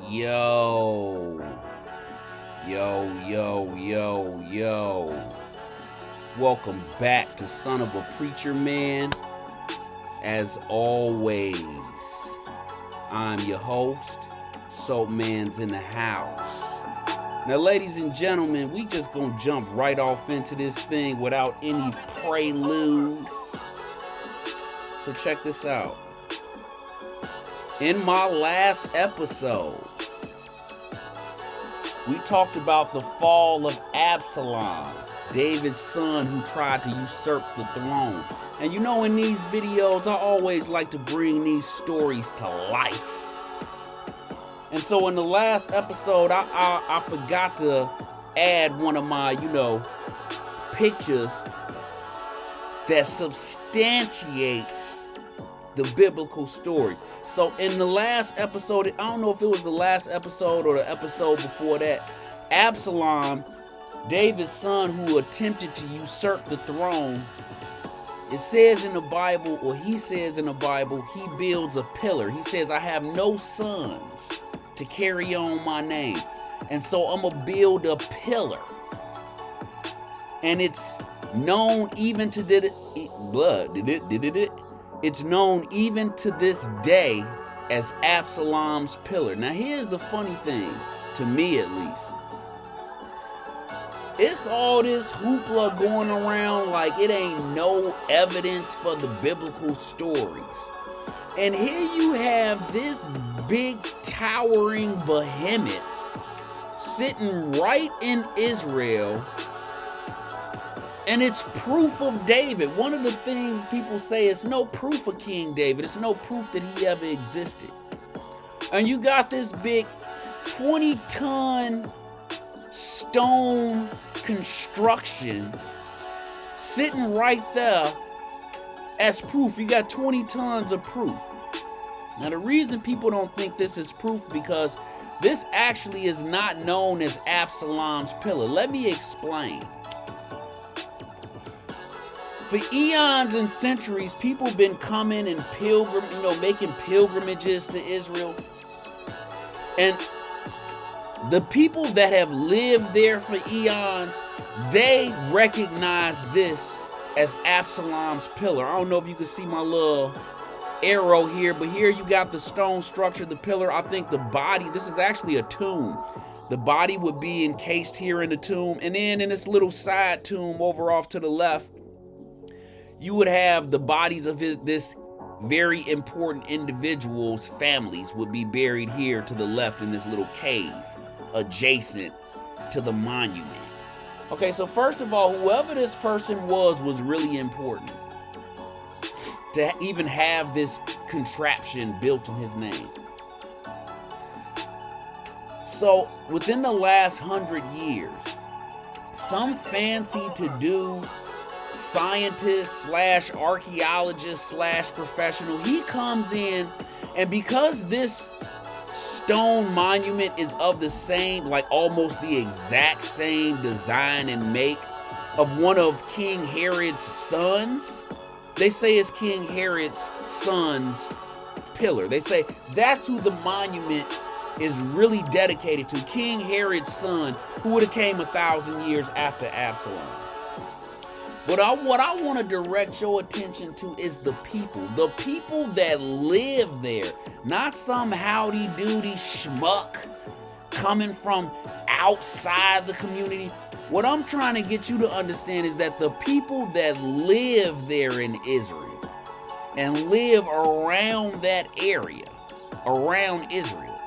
Yo, yo. Welcome back to Son of a Preacher Man. As always, I'm your host, Soap Man's in the house. Now, ladies and gentlemen, we just gonna jump right off into this thing without any prelude. So check this out. In my last episode, we talked about the fall of Absalom, David's son who tried to usurp the throne. And you know, in these videos, I always like to bring these stories to life. And so in the last episode, I forgot to add one of my, pictures that substantiates the biblical stories. So in the last episode, I don't know if it was the last episode or the episode before that, Absalom, David's son who attempted to usurp the throne, it says in the Bible, or he says in the Bible, he builds a pillar. He says, I have no sons to carry on my name. And so I'm going to build a pillar. And it's known even to It's known even to this day as Absalom's pillar. Now here's the funny thing, to me at least. It's all this hoopla going around like it ain't no evidence for the biblical stories. And here you have this big towering behemoth sitting right in Israel, and it's proof of David. One of the things people say is no proof of King David. It's no proof that he ever existed. And you got this big 20-ton stone construction sitting right there as proof. You got 20 tons of proof. Now the reason people don't think this is proof because this actually is not known as Absalom's pillar. Let me explain. For eons and centuries, people been coming and making pilgrimages to Israel. And the people that have lived there for eons, they recognize this as Absalom's pillar. I don't know if you can see my little arrow here, but here you got the stone structure, the pillar. I think the body, this is actually a tomb. The body would be encased here in the tomb. And then in this little side tomb over off to the left, you would have the bodies of this very important individual's families would be buried here to the left in this little cave adjacent to the monument. Okay, so first of all, whoever this person was really important to even have this contraption built in his name. So within the last 100 years, some fancy to do scientist / archaeologist / professional, he comes in, and because this stone monument is of the same, like almost the exact same design and make of one of King Herod's sons, they say it's King Herod's son's pillar. They say that's who the monument is really dedicated to, King Herod's son, who would have came 1,000 years after Absalom. But what I want to direct your attention to is the people that live there, not some howdy-doody schmuck coming from outside the community. What I'm trying to get you to understand is that the people that live there in Israel and live around that area, around Israel,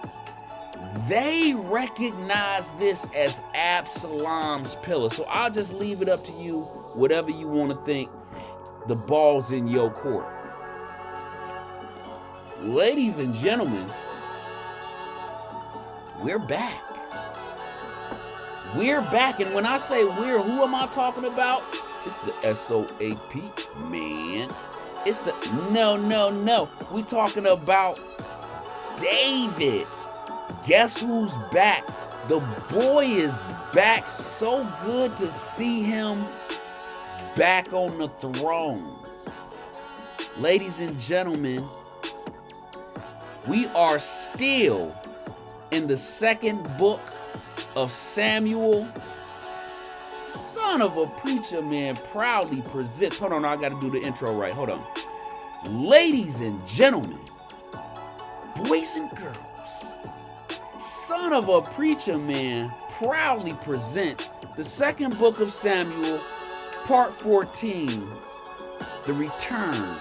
they recognize this as Absalom's pillar. So I'll just leave it up to you. Whatever you want to think, the ball's in your court. Ladies and gentlemen, we're back. We're back. And when I say we're, who am I talking about? It's the SOAP, man. It's the, no. We're talking about David. Guess who's back? The boy is back. So good to see him back on the throne. Ladies and gentlemen, we are still in the second book of Samuel, son of a preacher man, proudly presents. Hold on, I got to do the intro right. Hold on. Ladies and gentlemen, boys and girls, son of a preacher man proudly presents the second book of Samuel, part 14, the return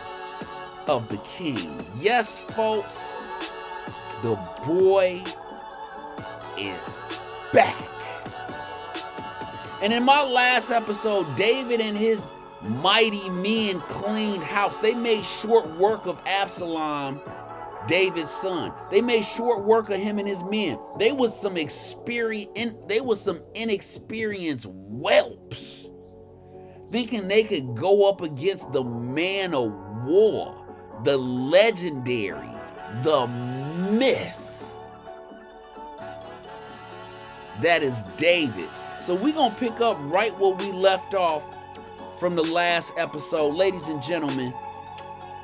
of the king. Yes, folks, the boy is back. And in my last episode, David and his mighty men cleaned house. They made short work of Absalom, David's son. They made short work of him and his men. They was some inexperienced whelps, thinking they could go up against the man of war, the legendary, the myth that is David. So we're going to pick up right where we left off from the last episode. Ladies and gentlemen,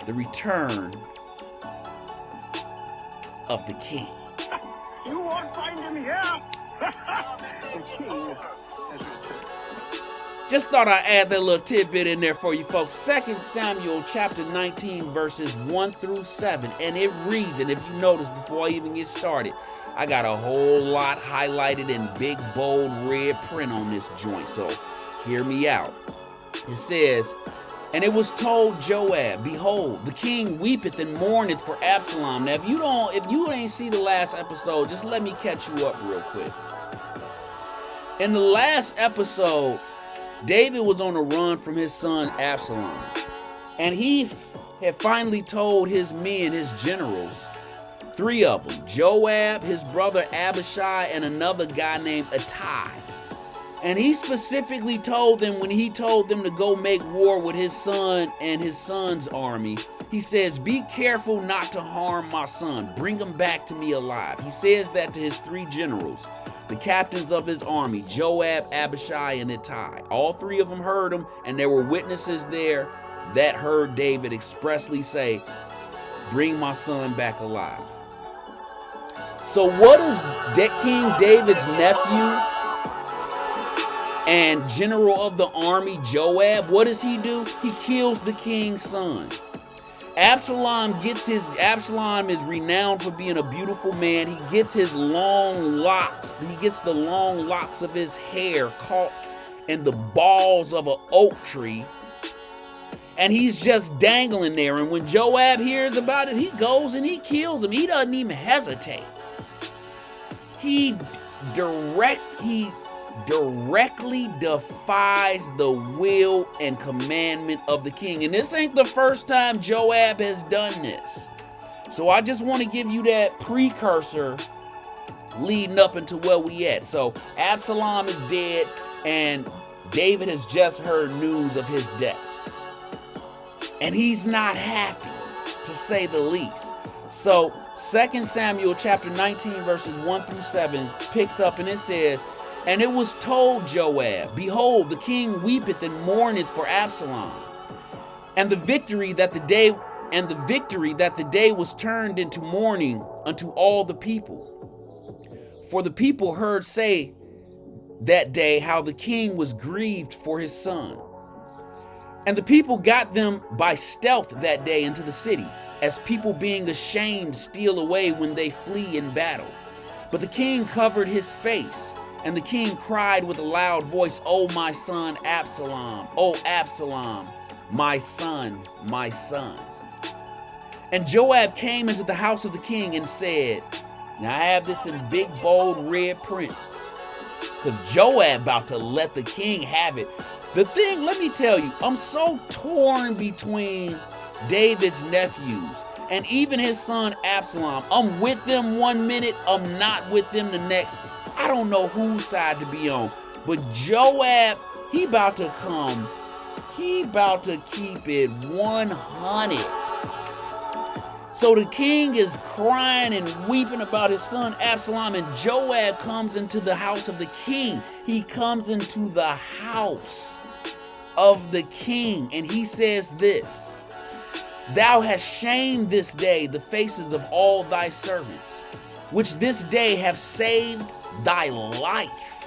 the return of the king. You won't find him here. The king has returned. Just thought I'd add that little tidbit in there for you folks. 2 Samuel chapter 19 verses 1 through 7. And it reads, and if you notice before I even get started, I got a whole lot highlighted in big, bold, red print on this joint. So hear me out. It says, and it was told Joab, behold, the king weepeth and mourneth for Absalom. Now, if you ain't see the last episode, just let me catch you up real quick. In the last episode, David was on a run from his son Absalom. And he had finally told his men, his generals, 3 of them, Joab, his brother Abishai, and another guy named Ittai. And he specifically told them, when he told them to go make war with his son and his son's army, he says, be careful not to harm my son. Bring him back to me alive. He says that to his 3 generals, the captains of his army, Joab, Abishai, and Ittai. All 3 of them heard him, and there were witnesses there that heard David expressly say, bring my son back alive. So what does King David's nephew and general of the army, Joab, what does he do? He kills the king's son. Absalom is renowned for being a beautiful man. He gets his long locks. He gets the long locks of his hair caught in the balls of an oak tree. And he's just dangling there. And when Joab hears about it, he goes and he kills him. He doesn't even hesitate. He directly defies the will and commandment of the king. And this ain't the first time Joab has done this. So I just want to give you that precursor leading up into where we at. So Absalom is dead, and David has just heard news of his death. And he's not happy, to say the least. So 2 Samuel chapter 19 verses 1 through 7 picks up, and it says, and it was told Joab, behold, the king weepeth and mourneth for Absalom. And the victory that the day was turned into mourning unto all the people. For the people heard say that day how the king was grieved for his son. And the people got them by stealth that day into the city, as people being ashamed steal away when they flee in battle. But the king covered his face, and the king cried with a loud voice, O my son Absalom, O Absalom, my son, my son. And Joab came into the house of the king and said, now I have this in big bold red print, because Joab about to let the king have it. The thing, let me tell you, I'm so torn between David's nephews and even his son Absalom. I'm with them one minute, I'm not with them the next. I don't know whose side to be on. But Joab, he about to come. He about to keep it 100. So the king is crying and weeping about his son Absalom, and Joab comes into the house of the king. He comes into the house of the king, and he says this, thou hast shamed this day the faces of all thy servants. which this day have saved thy life,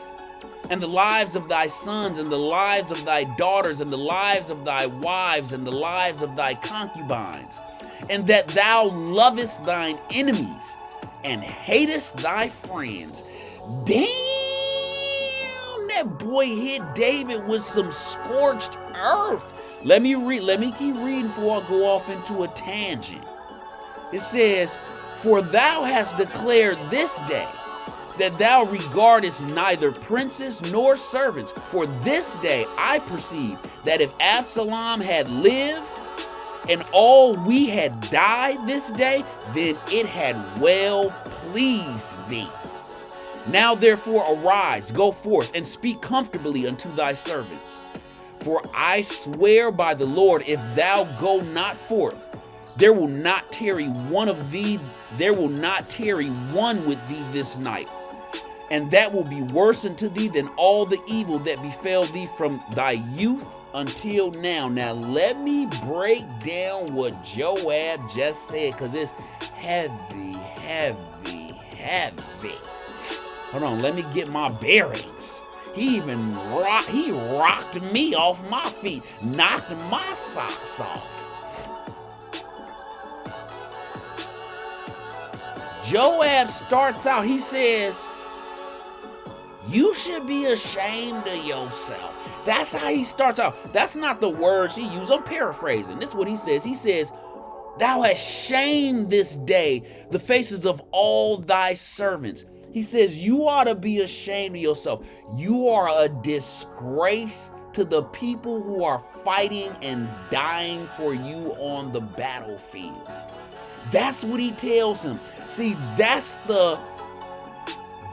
and the lives of thy sons, and the lives of thy daughters, and the lives of thy wives, and the lives of thy concubines, and that thou lovest thine enemies, and hatest thy friends. Damn, that boy hit David with some scorched earth. Let me keep reading before I go off into a tangent. It says, for thou hast declared this day that thou regardest neither princes nor servants. For this day I perceive that if Absalom had lived, and all we had died this day, then it had well pleased thee. Now therefore arise, go forth, and speak comfortably unto thy servants. For I swear by the Lord, if thou go not forth, there will not tarry one with thee this night. And that will be worse unto thee than all the evil that befell thee from thy youth until now. Now let me break down what Joab just said, because it's heavy. Hold on, let me get my bearings. He rocked me off my feet, knocked my socks off. Joab starts out, he says, you should be ashamed of yourself. That's how he starts out. That's not the words he used. I'm paraphrasing. This is what he says. He says, thou hast shamed this day the faces of all thy servants. He says, you ought to be ashamed of yourself. You are a disgrace to the people who are fighting and dying for you on the battlefield. That's what he tells him. See, that's the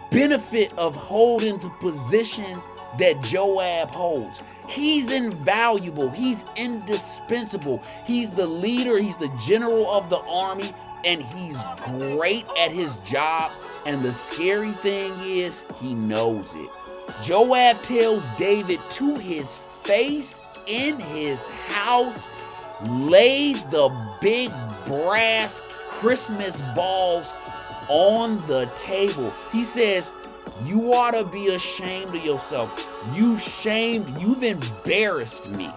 benefit of holding the position that Joab holds. He's invaluable. He's indispensable. He's the leader. He's the general of the army, and he's great at his job. And the scary thing is, he knows it. Joab tells David to his face in his house, lay the big brass Christmas balls on the table. He says, you ought to be ashamed of yourself. You've embarrassed me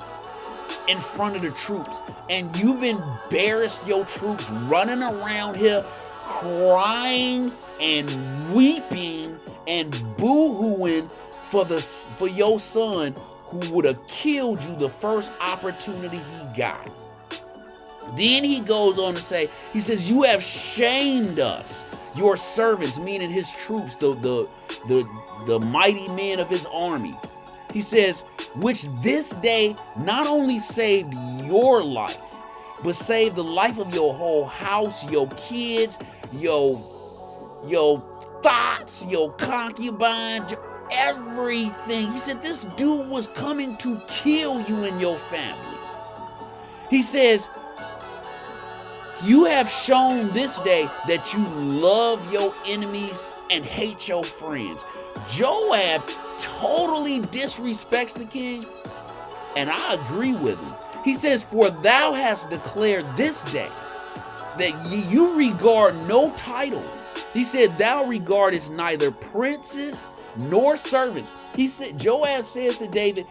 in front of the troops, and you've embarrassed your troops running around here crying and weeping and boo-hooing for your son, who would have killed you the first opportunity he got. Then he goes on to say, he says, you have shamed us, your servants, meaning his troops, the mighty men of his army. He says, which this day not only saved your life, but saved the life of your whole house, your kids, your thoughts, your concubines, everything. He said, this dude was coming to kill you and your family. He says, you have shown this day that you love your enemies and hate your friends. Joab totally disrespects the king, and I agree with him. He says, for thou hast declared this day that you regard no title. He said, thou regardest neither princes nor servants. He said, Joab says to David,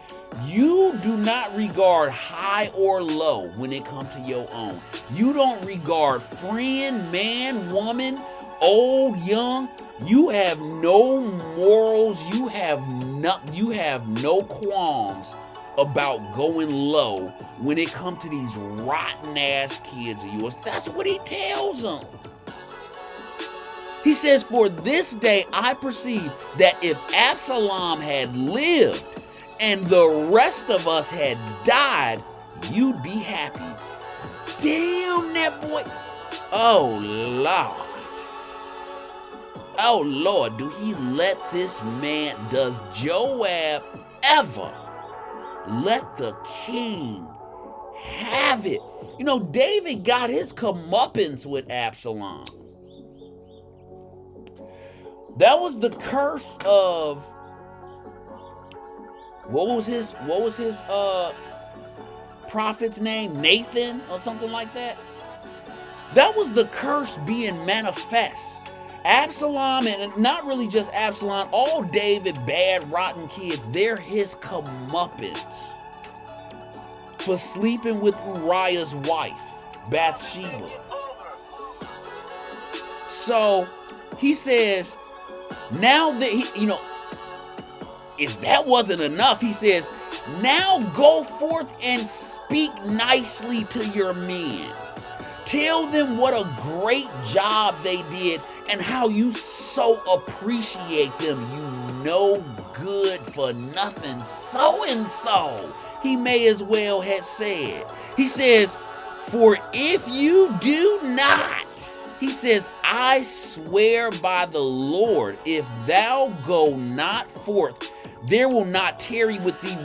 you do not regard high or low when it comes to your own. You don't regard friend, man, woman, old, young. You have no morals. You have no qualms about going low when it comes to these rotten ass kids of yours. That's what he tells them. He says, for this day I perceive that if Absalom had lived and the rest of us had died, you'd be happy. Damn, that boy. Oh, Lord. Oh, Lord, do he let this man, does Joab ever let the king have it? You know, David got his comeuppance with Absalom. That was the curse of, what was his prophet's name? Nathan or something like that? That was the curse being manifest. Absalom, and not really just Absalom, all David bad, rotten kids, they're his comeuppance for sleeping with Uriah's wife, Bathsheba. So he says, now that he, if that wasn't enough, he says, now go forth and speak nicely to your men. Tell them what a great job they did and how you so appreciate them. You no good for nothing, so-and-so. He may as well have said. He says, for if you do not, he says, I swear by the Lord, if thou go not forth, there will not tarry with thee,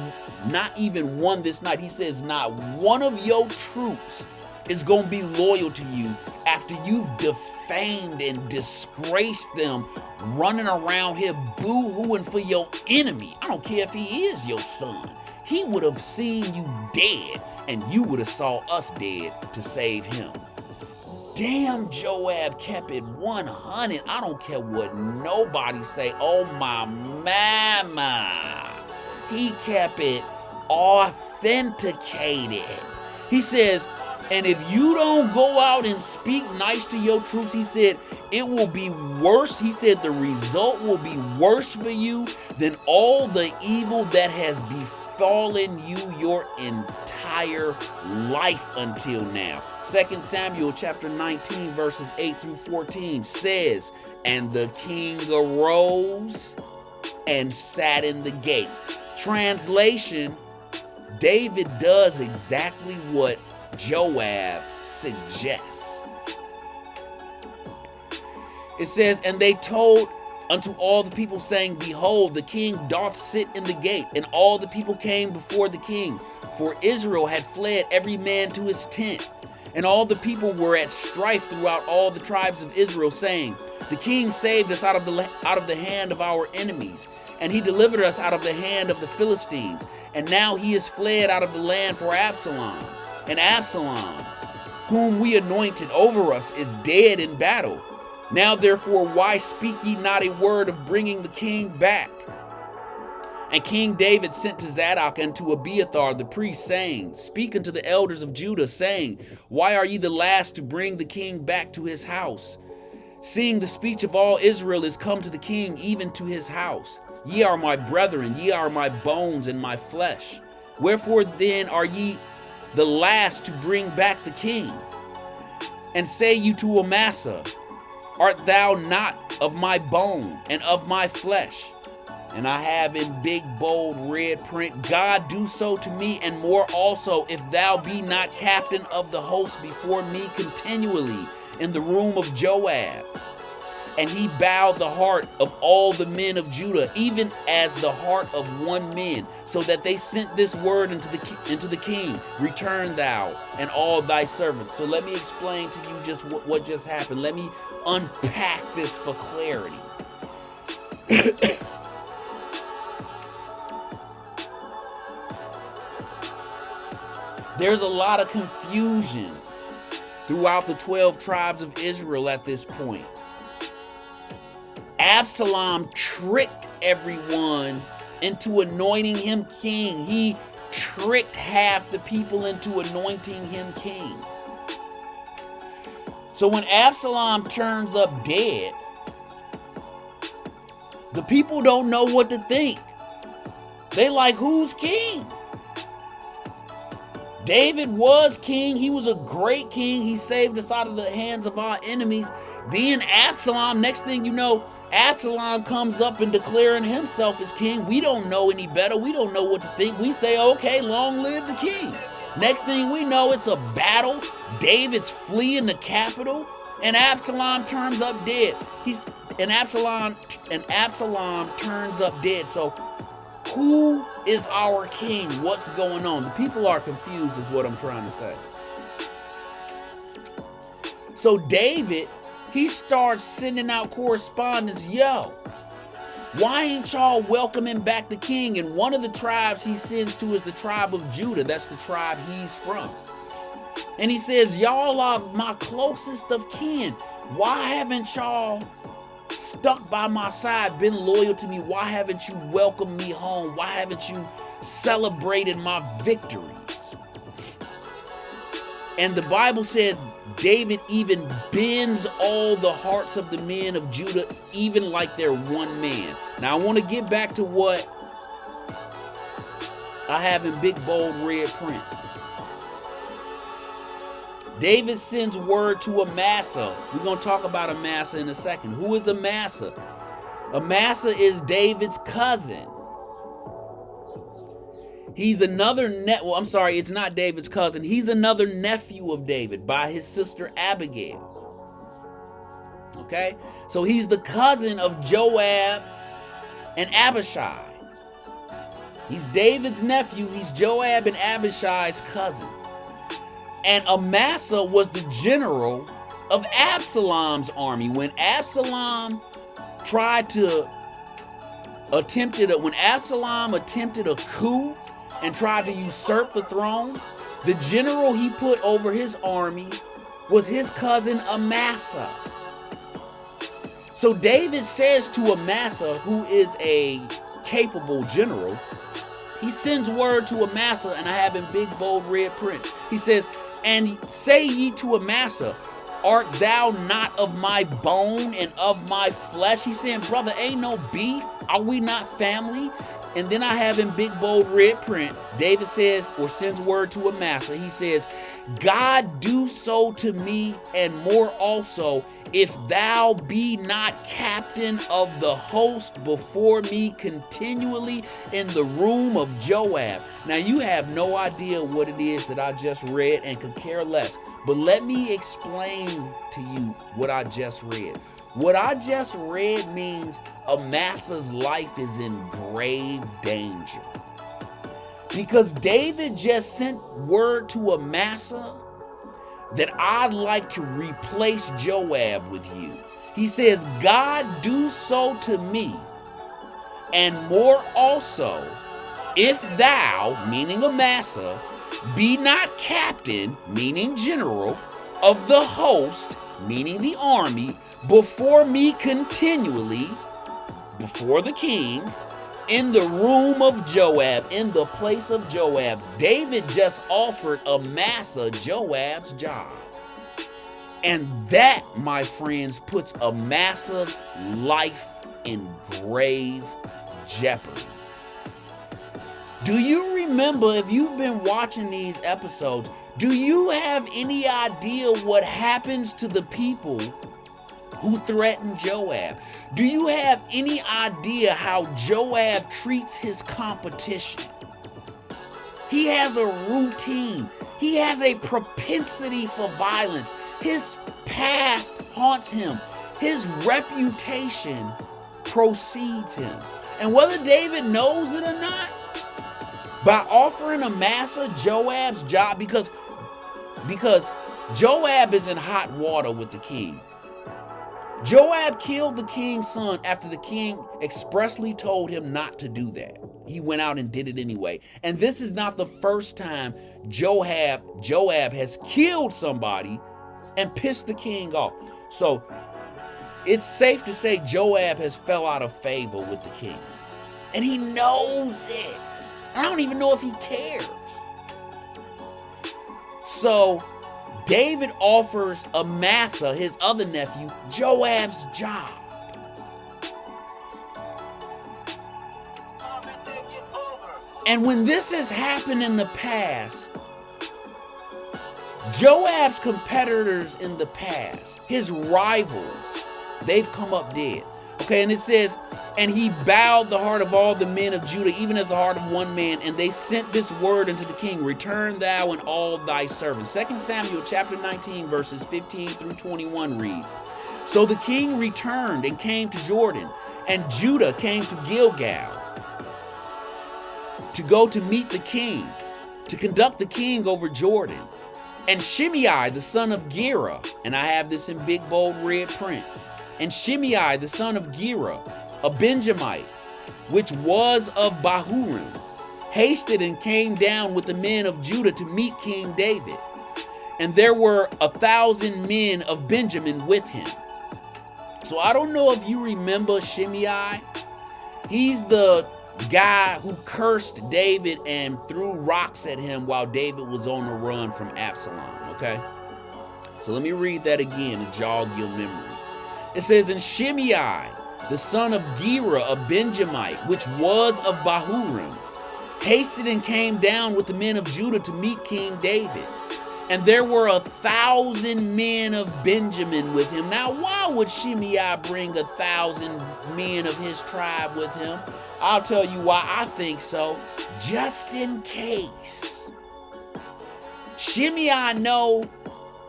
not even one this night. He says, not one of your troops is going to be loyal to you after you've defamed and disgraced them, running around here boo-hooing for your enemy. I don't care if he is your son. He would have seen you dead, and you would have saw us dead to save him. Damn, Joab kept it 100. I don't care what nobody say. Oh, my mama. He kept it authenticated. He says, and if you don't go out and speak nice to your troops, he said, it will be worse. He said, the result will be worse for you than all the evil that has befallen you your entire life until now. 2 Samuel chapter 19 verses 8 through 14 says, and the king arose and sat in the gate. Translation, David does exactly what Joab suggests. It says, and they told unto all the people, saying, behold, the king doth sit in the gate. And all the people came before the king, for Israel had fled every man to his tent. And all the people were at strife throughout all the tribes of Israel, saying, the king saved us out of the hand of our enemies, and he delivered us out of the hand of the Philistines. And now he is fled out of the land for Absalom. And Absalom, whom we anointed over us, is dead in battle. Now therefore, why speak ye not a word of bringing the king back? And King David sent to Zadok and to Abiathar the priest, saying, speak unto the elders of Judah, saying, why are ye the last to bring the king back to his house? Seeing the speech of all Israel is come to the king, even to his house. Ye are my brethren, ye are my bones and my flesh. Wherefore then are ye the last to bring back the king? And say you to Amasa, art thou not of my bone and of my flesh? And I have in big, bold, red print, God do so to me and more also, if thou be not captain of the host before me continually in the room of Joab. And he bowed the heart of all the men of Judah, even as the heart of one man, so that they sent this word into the king, return thou and all thy servants. So let me explain to you just what just happened. Let me unpack this for clarity. There's a lot of confusion throughout the 12 tribes of Israel at this point. Absalom tricked everyone into anointing him king. He tricked half the people into anointing him king. So when Absalom turns up dead, the people don't know what to think. They like, who's king? David was king. He was a great king. He saved us out of the hands of our enemies. Then Absalom, next thing you know, Absalom comes up and declaring himself as king. We don't know any better. We don't know what to think. We say, okay, long live the king. Next thing we know, it's a battle. David's fleeing the capital, and Absalom turns up dead. Absalom turns up dead. So who is our king? What's going on? The people are confused is what I'm trying to say. So David, he starts sending out correspondence. Yo, why ain't y'all welcoming back the king? And one of the tribes he sends to is the tribe of Judah. That's the tribe he's from. And he says, y'all are my closest of kin. Why haven't y'all stuck by my side, been loyal to me. Why haven't you welcomed me home? Why haven't you celebrated my victories? And the Bible says David even bends all the hearts of the men of Judah, even like they're one man. Now, I want to get back to what I have in big, bold, red print. David sends word to Amasa. We're going to talk about Amasa in a second. Who is Amasa? Amasa is David's cousin. He's another it's not David's cousin. He's another nephew of David by his sister Abigail. Okay? So he's the cousin of Joab and Abishai. He's David's nephew. He's Joab and Abishai's cousin. And Amasa was the general of Absalom's army. When Absalom attempted a coup and tried to usurp the throne, the general he put over his army was his cousin Amasa. So David says to Amasa, who is a capable general, he sends word to Amasa, and I have in big, bold, red print. He says, and say ye to Amasa, art thou not of my bone and of my flesh? He's saying, brother, ain't no beef. Are we not family? And then I have in big, bold, red print, David says, or sends word to Amasa. He says, God do so to me and more also, if thou be not captain of the host before me continually in the room of Joab. Now, you have no idea what it is that I just read and could care less. But let me explain to you what I just read. What I just read means Amasa's life is in grave danger. Because David just sent word to Amasa that I'd like to replace Joab with you. He says, God do so to me, and more also, if thou, meaning Amasa, be not captain, meaning general, of the host, meaning the army, before me continually, before the king, in the room of Joab, in the place of Joab. David just offered Amasa Joab's job. And that, my friends, puts Amasa's life in grave jeopardy. Do you remember, if you've been watching these episodes, do you have any idea what happens to the people who threatened Joab? Do you have any idea how Joab treats his competition? He has a routine. He has a propensity for violence. His past haunts him. His reputation precedes him. And whether David knows it or not, by offering Amasa Joab's job, because Joab is in hot water with the king. Joab killed the king's son after the king expressly told him not to do that. He went out and did it anyway. And this is not the first time Joab has killed somebody and pissed the king off. So it's safe to say Joab has fell out of favor with the king. And he knows it. I don't even know if he cares. So David offers Amasa, his other nephew, Joab's job. And when this has happened in the past, Joab's competitors in the past, his rivals, they've come up dead. Okay, and it says, and he bowed the heart of all the men of Judah, even as the heart of one man, and they sent this word unto the king, return thou and all thy servants. 2 Samuel chapter 19, verses 15 through 21 reads, so the king returned and came to Jordan, and Judah came to Gilgal to go to meet the king, to conduct the king over Jordan. And Shimei, the son of Gera, and I have this in big, bold, red print, and Shimei, the son of Gera, a Benjamite, which was of Bahurim, hasted and came down with the men of Judah to meet King David. And there were 1,000 men of Benjamin with him. So I don't know if you remember Shimei. He's the guy who cursed David and threw rocks at him while David was on the run from Absalom, okay? So let me read that again to jog your memory. It says, and Shimei, the son of Gera, a Benjamite, which was of Bahurim, hasted and came down with the men of Judah to meet King David. And there were 1,000 men of Benjamin with him. Now, why would Shimei bring 1,000 men of his tribe with him? I'll tell you why I think so. Just in case. Shimei know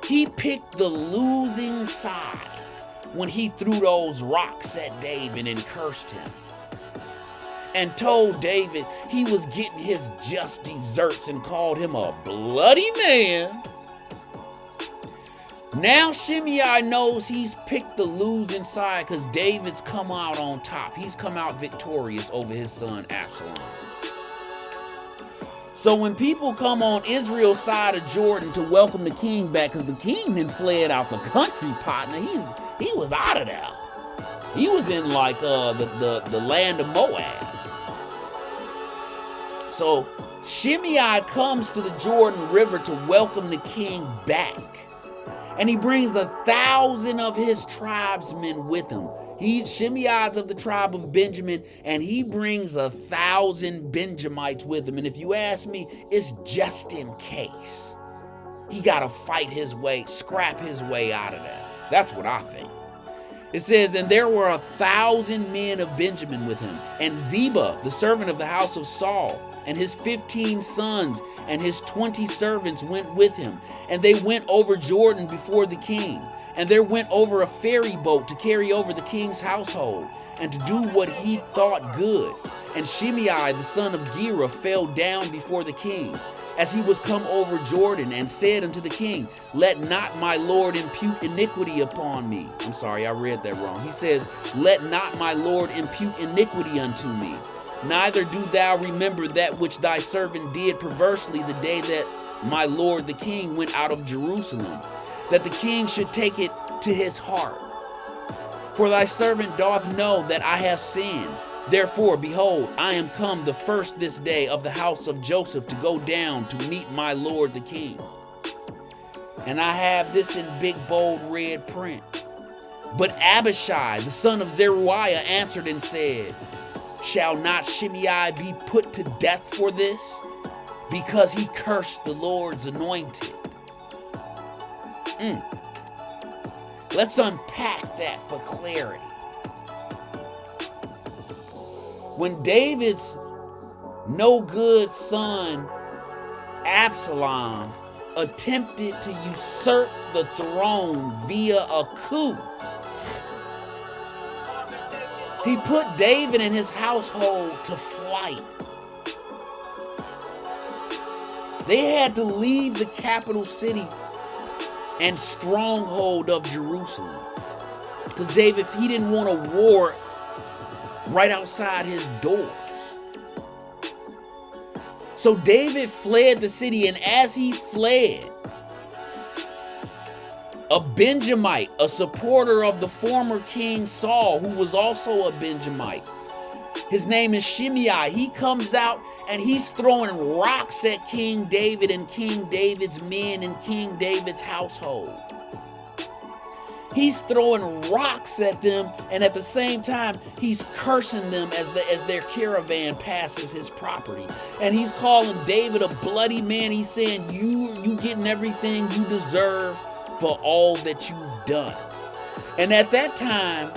he picked the losing side when he threw those rocks at David and cursed him. And told David he was getting his just deserts and called him a bloody man. Now Shimei knows he's picked the losing side because David's come out on top. He's come out victorious over his son Absalom. So when people come on Israel's side of Jordan to welcome the king back, because the king then fled out the country, partner, he was out of there. He was in like the land of Moab. So Shimei comes to the Jordan River to welcome the king back. And he brings 1,000 of his tribesmen with him. Shimei's of the tribe of Benjamin, and he brings 1,000 Benjamites with him. And if you ask me, it's just in case. He got to fight his way, scrap his way out of there. That's what I think. It says, and there were 1,000 men of Benjamin with him, and Ziba, the servant of the house of Saul, and his 15 sons and his 20 servants went with him. And they went over Jordan before the king. And there went over a ferry boat to carry over the king's household and to do what he thought good. And Shimei, the son of Gera, fell down before the king as he was come over Jordan, and said unto the king, let not my lord impute iniquity upon me. I'm sorry, I read that wrong. He says, let not my lord impute iniquity unto me. Neither do thou remember that which thy servant did perversely the day that my lord the king went out of Jerusalem, that the king should take it to his heart. For thy servant doth know that I have sinned. Therefore, behold, I am come the first this day of the house of Joseph to go down to meet my lord the king. And I have this in big bold red print. But Abishai, the son of Zeruiah, answered and said, shall not Shimei be put to death for this? Because he cursed the Lord's anointed. Let's unpack that for clarity. When David's no good son, Absalom, attempted to usurp the throne via a coup, he put David and his household to flight. They had to leave the capital city and stronghold of Jerusalem. Because David, he didn't want a war right outside his doors. So David fled the city, and as he fled, a Benjamite, a supporter of the former king Saul, who was also a Benjamite, his name is Shimei, he comes out and he's throwing rocks at King David and King David's men and King David's household. He's throwing rocks at them, and at the same time, he's cursing them as their caravan passes his property. And he's calling David a bloody man. He's saying, you getting everything you deserve for all that you've done. And at that time,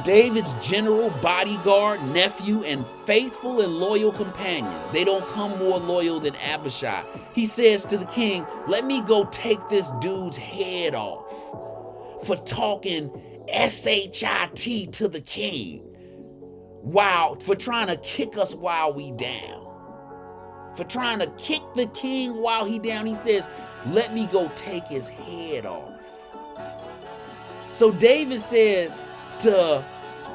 David's general, bodyguard, nephew, and faithful and loyal companion, they don't come more loyal than Abishai. He says to the king, let me go take this dude's head off for talking shit to the king, for trying to kick us while we down. For trying to kick the king while he down. He says, let me go take his head off. So David says to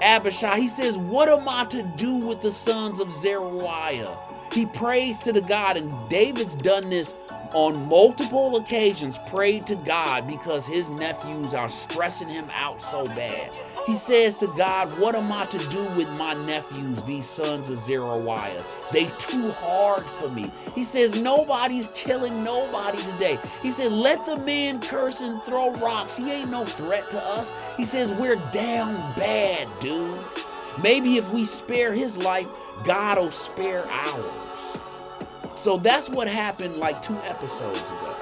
Abishai, he says, what am I to do with the sons of Zeruiah? He prays to the God, and David's done this on multiple occasions prayed to God because his nephews are stressing him out so bad. He says to God, what am I to do with my nephews, these sons of Zeruiah? They too hard for me. He says, nobody's killing nobody today. He said, let the man curse and throw rocks. He ain't no threat to us. He says, we're down bad, dude. Maybe if we spare his life, God will spare ours. So that's what happened like 2 episodes ago.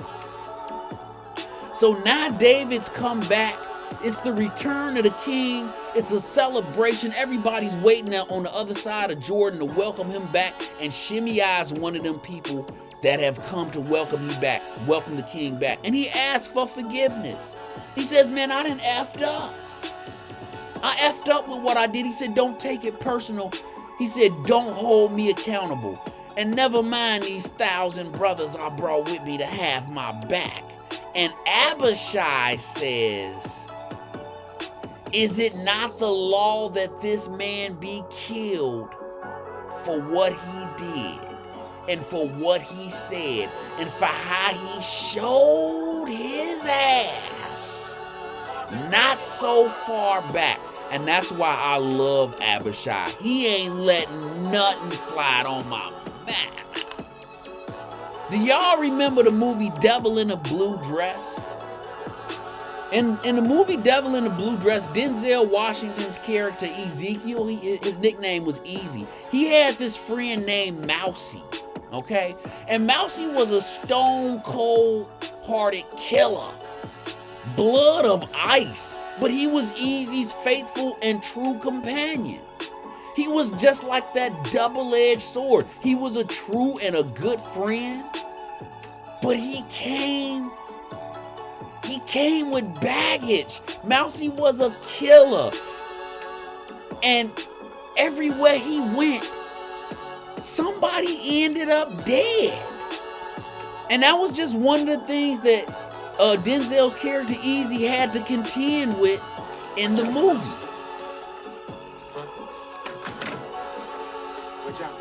So now David's come back. It's the return of the king. It's a celebration. Everybody's waiting out on the other side of Jordan to welcome him back. And Shimei is one of them people that have come to welcome the king back. And he asked for forgiveness. He says, man, I done effed up. I effed up with what I did. He said, don't take it personal. He said, don't hold me accountable. And never mind these 1,000 brothers I brought with me to have my back. And Abishai says, is it not the law that this man be killed for what he did and for what he said and for how he showed his ass not so far back? And that's why I love Abishai. He ain't letting nothing slide on my mouth. Do y'all remember the movie Devil in a Blue Dress? In the movie Devil in a Blue Dress, Denzel Washington's character Ezekiel, his nickname was Easy. He had this friend named Mousy, okay? And Mousy was a stone cold hearted killer. Blood of ice. But he was Easy's faithful and true companion. He was just like that double-edged sword. He was a true and a good friend. But he came with baggage. Mousy was a killer. And everywhere he went, somebody ended up dead. And that was just one of the things that Denzel's character Easy had to contend with in the movie. Good job.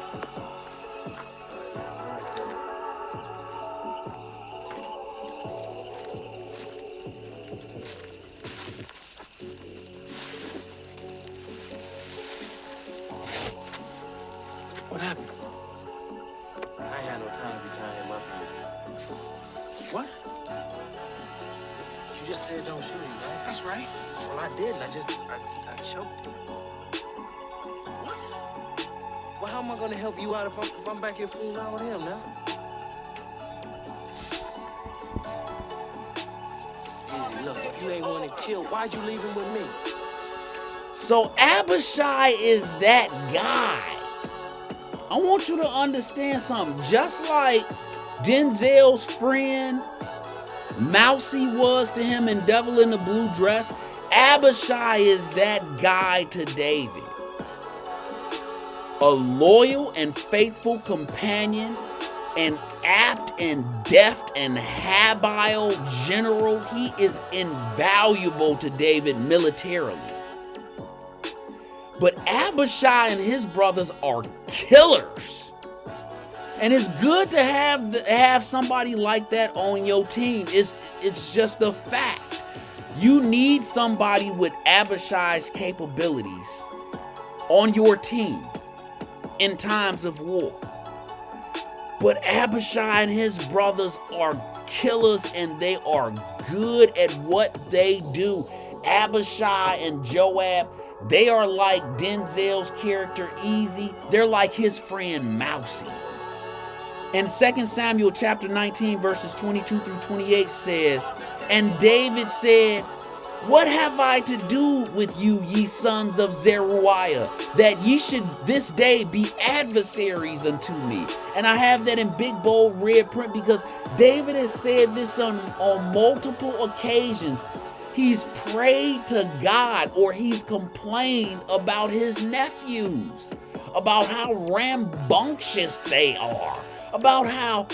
What happened? I ain't had no time to be tying him up easy. What? You just said don't shoot him, right? That's right. Well, I didn't. I choked him. What? Well, how am I gonna help you out if I'm back here fooling out with him now? Easy, look, if you ain't want to kill, why'd you leave him with me? So Abishai is that guy. I want you to understand something. Just like Denzel's friend Mousy was to him in Devil in the Blue Dress, Abishai is that guy to David. A loyal and faithful companion, an apt and deft and habile general. He is invaluable to David militarily. But Abishai and his brothers are killers. And it's good to have somebody like that on your team. It's just a fact. You need somebody with Abishai's capabilities on your team in times of war. But Abishai and his brothers are killers, and they are good at what they do. Abishai and Joab, they are like Denzel's character Easy. They're like his friend Mousy. And 2 Samuel chapter 19 verses 22 through 28 says, and David said, what have I to do with you, ye sons of Zeruiah, that ye should this day be adversaries unto me? And I have that in big bold red print because David has said this on multiple occasions. He's prayed to God, or he's complained about his nephews, about how rambunctious they are, about how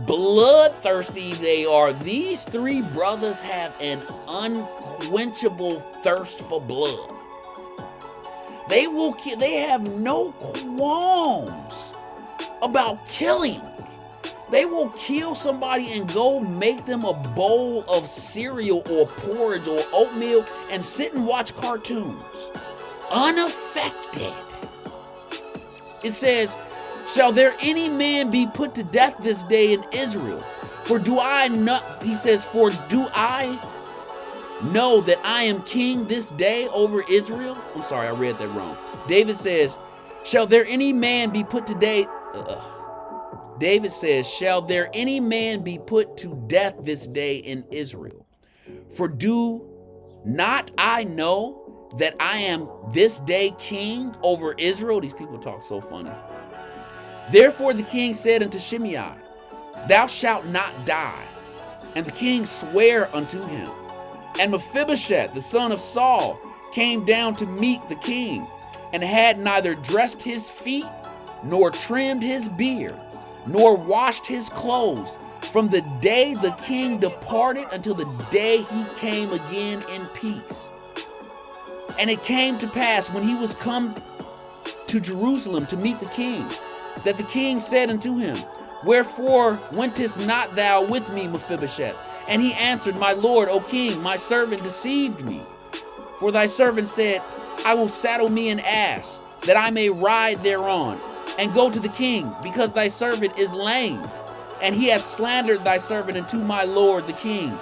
bloodthirsty they are. These 3 brothers have an unquenchable thirst for blood. They will kill. They have no qualms about killing. They will kill somebody and go make them a bowl of cereal or porridge or oatmeal and sit and watch cartoons. Unaffected. It says, shall there any man be put to death this day in Israel? For do I not, he says, for do I know that I am king this day over Israel? I'm sorry, I read that wrong. David says, shall there any man be put to death? David says, shall there any man be put to death this day in Israel? For do not I know that I am this day king over Israel? These people talk so funny. Therefore the king said unto Shimei, thou shalt not die. And the king sware unto him. And Mephibosheth, the son of Saul, came down to meet the king, and had neither dressed his feet, nor trimmed his beard, nor washed his clothes, from the day the king departed until the day he came again in peace. And it came to pass, when he was come to Jerusalem to meet the king, that the king said unto him, wherefore wentest not thou with me, Mephibosheth? And he answered, my lord, O king, my servant deceived me. For thy servant said, I will saddle me an ass, that I may ride thereon, and go to the king, because thy servant is lame. And he hath slandered thy servant unto my lord the king.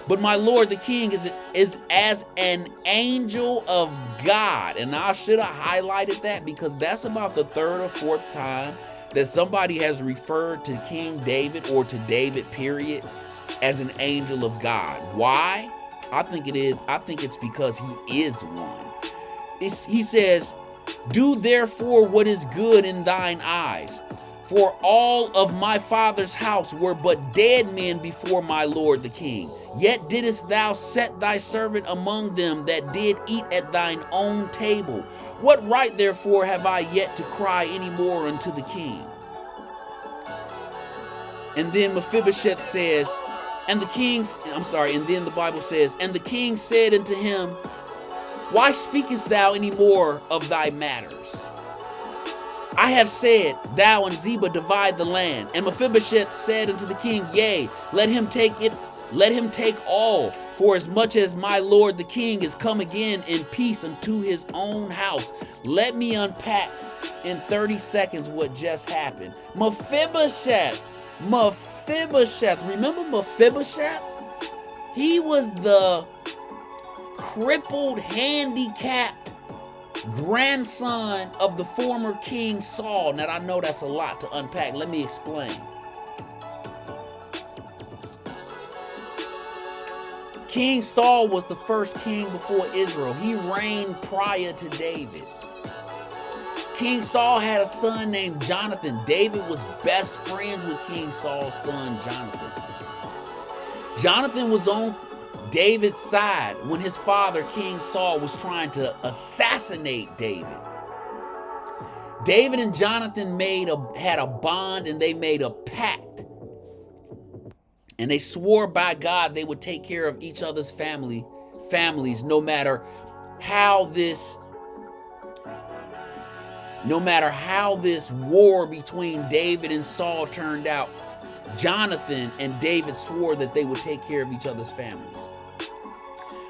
But my lord the king is as an angel of God. And I should have highlighted that, because that's about the third or fourth time that somebody has referred to King David, or to David period, as an angel of God. Why? I think it's because he is one. He says, do therefore what is good in thine eyes. For all of my father's house were but dead men before my lord the king. Yet didst thou set thy servant among them that did eat at thine own table. What right therefore have I yet to cry any more unto the king? And then Mephibosheth says, and then the Bible says, and the king said unto him, why speakest thou any more of thy matters? I have said, thou and Ziba divide the land. And Mephibosheth said unto the king, yea, let him take all, for as much as my lord the king is come again in peace unto his own house. Let me unpack in 30 seconds what just happened. Mephibosheth, remember Mephibosheth? He was the crippled, handicapped grandson of the former King Saul. Now, I know that's a lot to unpack. Let me explain. King Saul was the first king before Israel. He reigned prior to David. King Saul had a son named Jonathan. David was best friends with King Saul's son, Jonathan. Jonathan was on David's side when his father, King Saul, was trying to assassinate David. David and Jonathan had a bond, and they made a pact. And they swore by God they would take care of each other's families, no matter how this war between David and Saul turned out. Jonathan and David swore that they would take care of each other's families.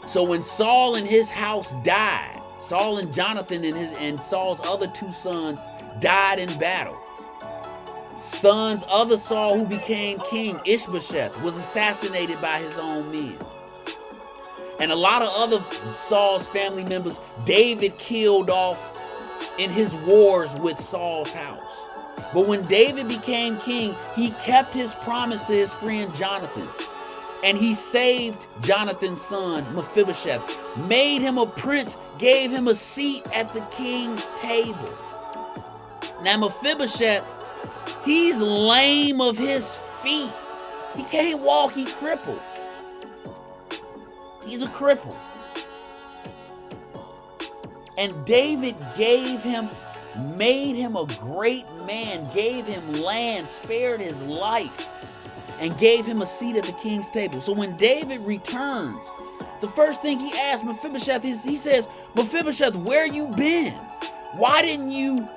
So when Saul and his house died, Saul and Jonathan and Saul's other two sons died in battle. Other Saul, who became king, Ishbosheth, was assassinated by his own men. And a lot of other Saul's family members, David killed off in his wars with Saul's house. But when David became king, he kept his promise to his friend Jonathan. And he saved Jonathan's son, Mephibosheth, made him a prince, gave him a seat at the king's table. Now Mephibosheth, he's lame of his feet. He can't walk, he's crippled. He's a cripple. And David made him a great man, gave him land, spared his life, and gave him a seat at the king's table. So when David returns, the first thing he asks Mephibosheth is, he says, Mephibosheth, where you been? Why didn't you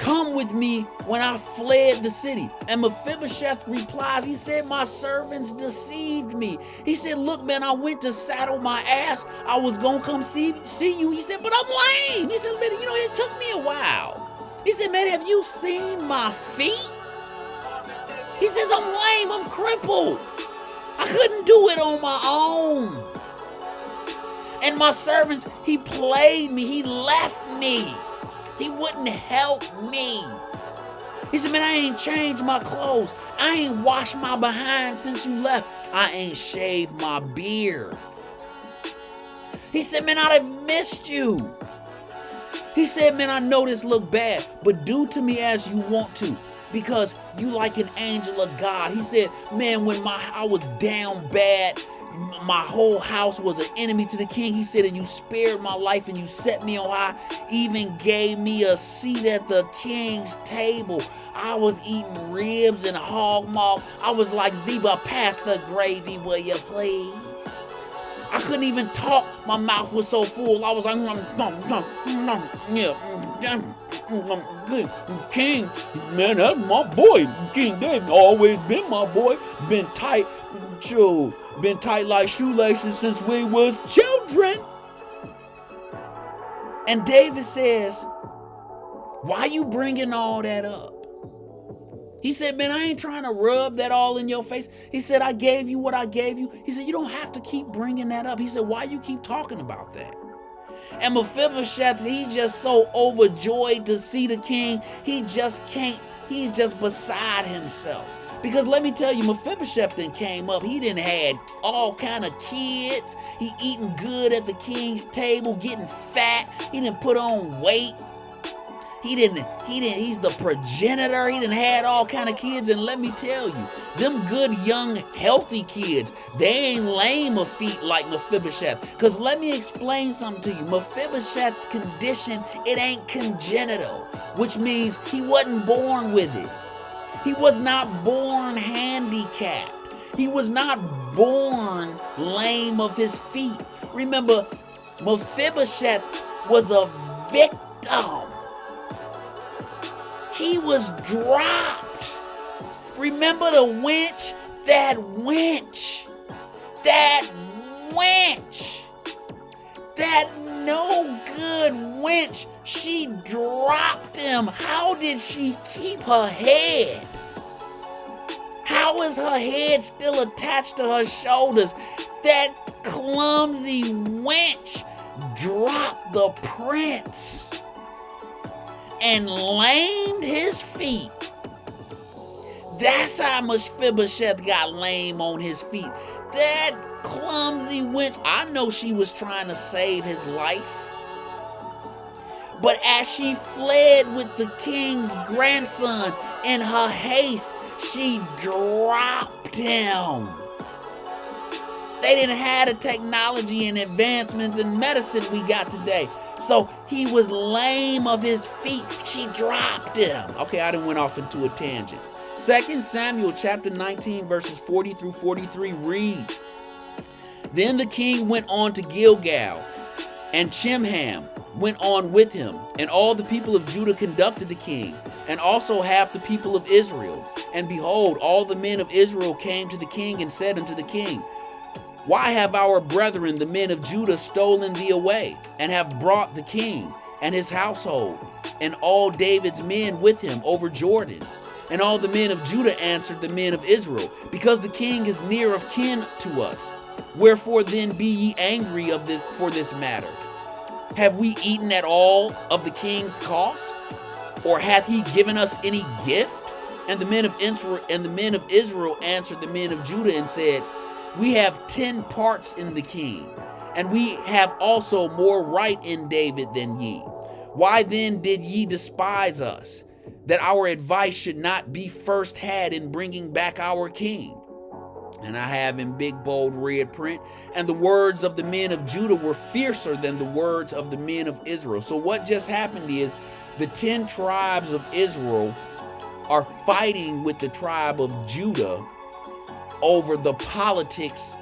come with me when I fled the city. And Mephibosheth replies, he said, my servants deceived me. He said, look, man, I went to saddle my ass. I was going to come see you. He said, but I'm lame. He said, man, you know, it took me a while. He said, man, have you seen my feet? He says, I'm lame, I'm crippled. I couldn't do it on my own. And my servants, he played me, he left me. He wouldn't help me. He said, man, I ain't changed my clothes. I ain't washed my behind since you left. I ain't shaved my beard. He said, man, I'd have missed you. He said, man, I know this look bad, but do to me as you want to, because you like an angel of God. He said, man, when I was down bad, my whole house was an enemy to the king. He said, and you spared my life and you set me on high, even gave me a seat at the king's table. I was eating ribs and hog maw. I was like, Zeba, pass the gravy, will you please? I couldn't even talk. My mouth was so full. I was like, good. King, man, that's my boy. King David, always been my boy. Been tight, been tight like shoelaces since we was children. And David says, why you bringing all that up? He said, man, I ain't trying to rub that all in your face. He said, I gave you what I gave you. He said, you don't have to keep bringing that up. He said, why you keep talking about that? And Mephibosheth, he's just so overjoyed to see the king. He just can't, he's just beside himself. Because let me tell you, Mephibosheth then came up. He done had all kind of kids. He eating good at the king's table, getting fat. He done put on weight. He's the progenitor. He done had all kind of kids. And let me tell you, them good, young, healthy kids, they ain't lame of feet like Mephibosheth. Because let me explain something to you. Mephibosheth's condition, it ain't congenital, which means he wasn't born with it. He was not born handicapped. He was not born lame of his feet. Remember, Mephibosheth was a victim. He was dropped. Remember the wench? That wench. That wench. That no good wench. She dropped him. How did she keep her head? How is her head still attached to her shoulders? That clumsy wench dropped the prince and lamed his feet. That's how Mephibosheth got lame on his feet. That clumsy wench, I know she was trying to save his life. But as she fled with the king's grandson in her haste, she dropped him. They didn't have the technology and advancements in medicine we got today. So he was lame of his feet. She dropped him. Okay, I done went off into a tangent. 2 Samuel chapter 19 verses 40 through 43 reads, Then the king went on to Gilgal, and Chimham went on with him, and all the people of Judah conducted the king, and also half the people of Israel. And behold, all the men of Israel came to the king and said unto the king, Why have our brethren, the men of Judah, stolen thee away, and have brought the king and his household, and all David's men with him over Jordan? And all the men of Judah answered the men of Israel, Because the king is near of kin to us. Wherefore then be ye angry for this matter? Have we eaten at all of the king's cost? Or hath he given us any gift? And the men of Israel answered the men of Judah and said, We have 10 parts in the king, and we have also more right in David than ye. Why then did ye despise us, that our advice should not be first had in bringing back our king? And I have in big bold red print, and the words of the men of Judah were fiercer than the words of the men of Israel. So what just happened is the 10 tribes of Israel are fighting with the tribe of Judah over the politics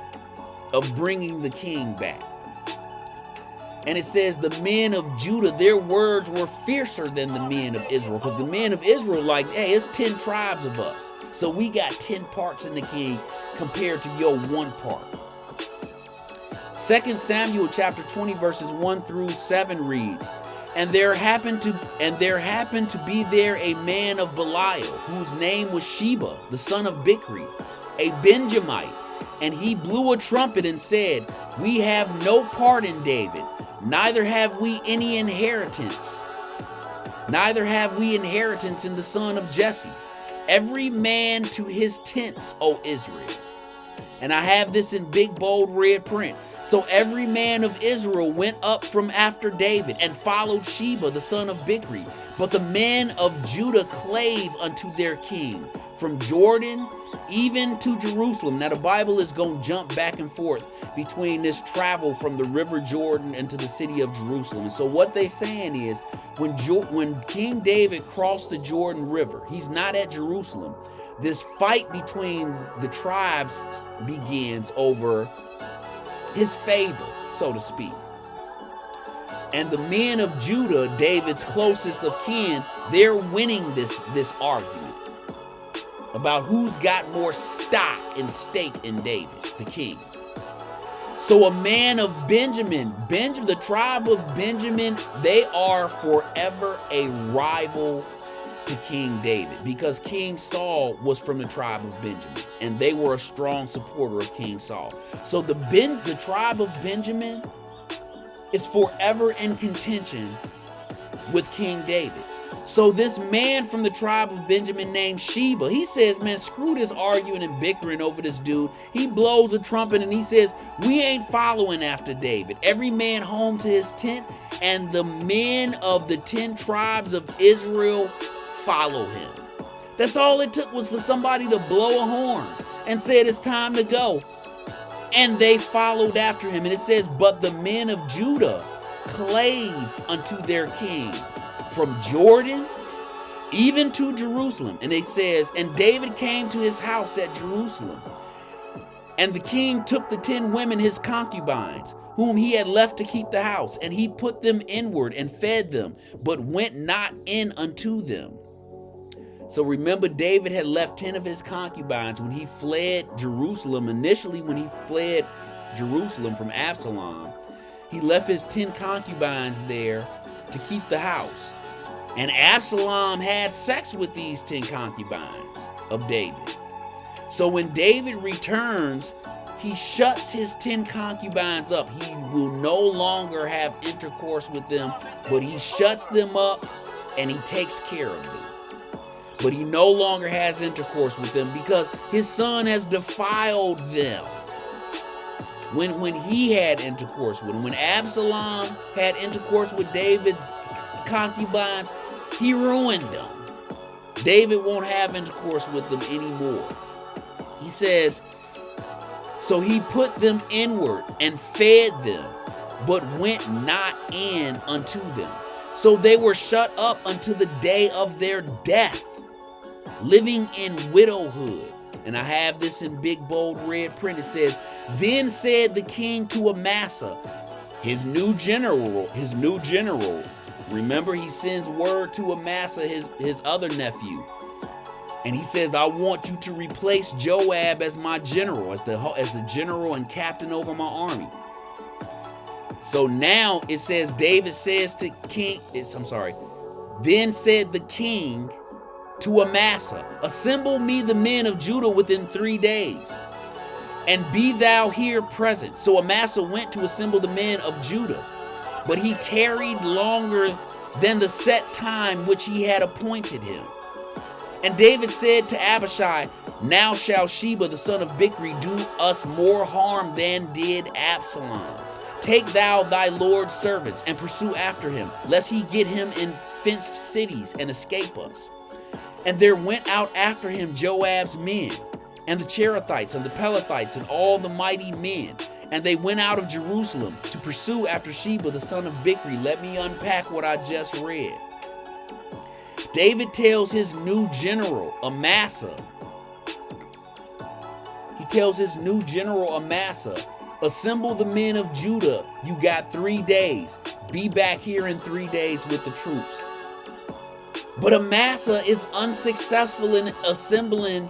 of bringing the king back. And it says the men of Judah, their words were fiercer than the men of Israel. Because the men of Israel like, hey, it's 10 tribes of us. So we got 10 parts in the king compared to your 1 part. 2 Samuel chapter 20 verses 1 through 7 reads, And there happened to be there a man of Belial, whose name was Sheba, the son of Bichri, a Benjamite. And he blew a trumpet and said, We have no part in David, neither have we any inheritance. Neither have we inheritance in the son of Jesse. Every man to his tents, O Israel. And I have this in big, bold, red print. So every man of Israel went up from after David and followed Sheba, the son of Bichri. But the men of Judah clave unto their king from Jordan even to Jerusalem. Now the Bible is going to jump back and forth between this travel from the river Jordan into the city of Jerusalem. And so what they're saying is when King David crossed the Jordan River, he's not at Jerusalem. This fight between the tribes begins over his favor, so to speak. And the men of Judah, David's closest of kin, they're winning this argument about who's got more stock and stake in David, the king. So a man of Benjamin, the tribe of Benjamin, they are forever a rival to King David, because King Saul was from the tribe of Benjamin, and they were a strong supporter of King Saul. So the tribe of Benjamin is forever in contention with King David. So this man from the tribe of Benjamin named Sheba, he says, man, screw this arguing and bickering over this dude. He blows a trumpet and he says, we ain't following after David. Every man home to his tent, and the men of the 10 tribes of Israel follow him. That's all it took, was for somebody to blow a horn and said it's time to go. And they followed after him. And it says, but the men of Judah clave unto their king from Jordan even to Jerusalem. And it says, and David came to his house at Jerusalem. And the king took the 10 women, his concubines, whom he had left to keep the house, and he put them inward and fed them, but went not in unto them. So remember, David had left 10 of his concubines when he fled Jerusalem. Initially, when he fled Jerusalem from Absalom, he left his 10 concubines there to keep the house. And Absalom had sex with these 10 concubines of David. So when David returns, he shuts his 10 concubines up. He will no longer have intercourse with them, but he shuts them up and he takes care of them. But he no longer has intercourse with them because his son has defiled them. When he had intercourse with them, when Absalom had intercourse with David's concubines, he ruined them. David won't have intercourse with them anymore. He says, so he put them inward and fed them, but went not in unto them. So they were shut up unto the day of their death, living in widowhood. And I have this in big, bold, red print. It says, then said the king to Amasa, his new general. Remember, he sends word to Amasa, his other nephew. And he says, I want you to replace Joab as my general, as the general and captain over my army. So now it says, David says to then said the king to Amasa, assemble me the men of Judah within 3 days, and be thou here present. So Amasa went to assemble the men of Judah, but he tarried longer than the set time which he had appointed him. And David said to Abishai, now shall Sheba the son of Bichri do us more harm than did Absalom. Take thou thy Lord's servants and pursue after him, lest he get him in fenced cities and escape us. And there went out after him Joab's men, and the Cherethites and the Pelethites and all the mighty men. And they went out of Jerusalem to pursue after Sheba the son of Bichri. Let me unpack what I just read. David tells his new general, Amasa. He tells his new general, Amasa, Assemble the men of Judah. You got 3 days. Be back here in 3 days with the troops. But Amasa is unsuccessful in assembling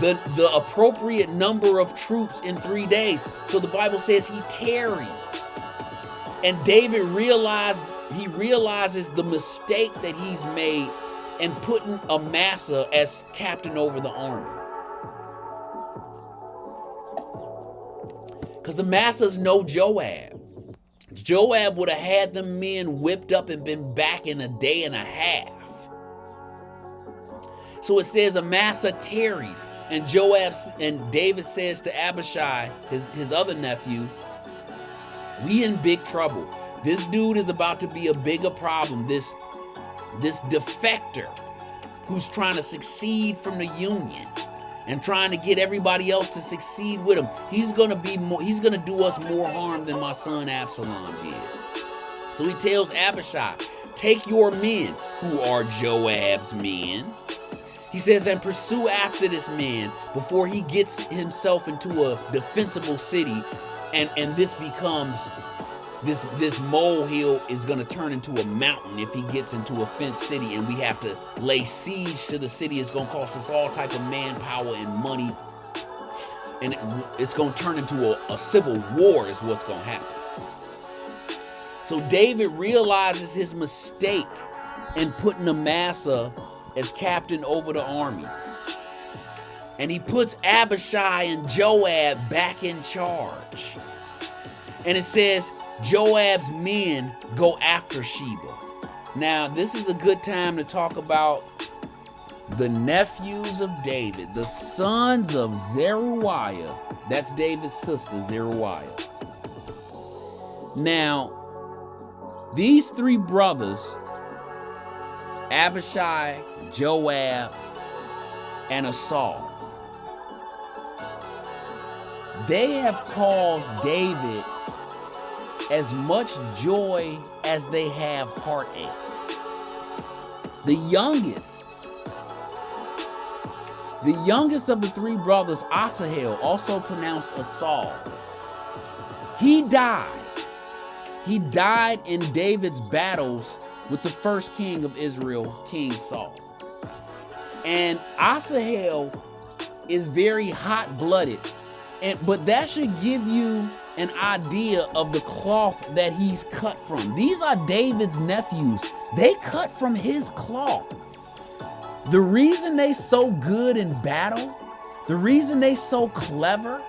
the appropriate number of troops in 3 days. So the Bible says he tarries. And David realizes the mistake that he's made in putting Amasa as captain over the army. Because Amasa's no Joab. Joab would have had them men whipped up and been back in a day and a half. So it says Amasa tarries, and David says to Abishai, his other nephew, we in big trouble. This dude is about to be a bigger problem. This defector who's trying to succeed from the Union and trying to get everybody else to succeed with him. He's gonna do us more harm than my son Absalom did. So he tells Abishai, take your men, who are Joab's men. He says, and pursue after this man before he gets himself into a defensible city, and this becomes this molehill is going to turn into a mountain if he gets into a fenced city, and we have to lay siege to the city. It's going to cost us all type of manpower and money, and it's going to turn into a civil war is what's going to happen. So David realizes his mistake in putting Amasa as captain over the army, and he puts Abishai and Joab back in charge. And it says Joab's men go after Sheba. Now, this is a good time to talk about the nephews of David, the sons of Zeruiah. That's David's sister, Zeruiah. Now, these 3 brothers, Abishai, Joab, and Asahel, they have caused David as much joy as they have heartache. The youngest of the 3 brothers, Asahel, also pronounced Asahel, he died. He died in David's battles with the first king of Israel, King Saul. And Asahel is very hot-blooded, but that should give you an idea of the cloth that he's cut from. These are David's nephews. They cut from his cloth. The reason they so good in battle, the reason they so clever,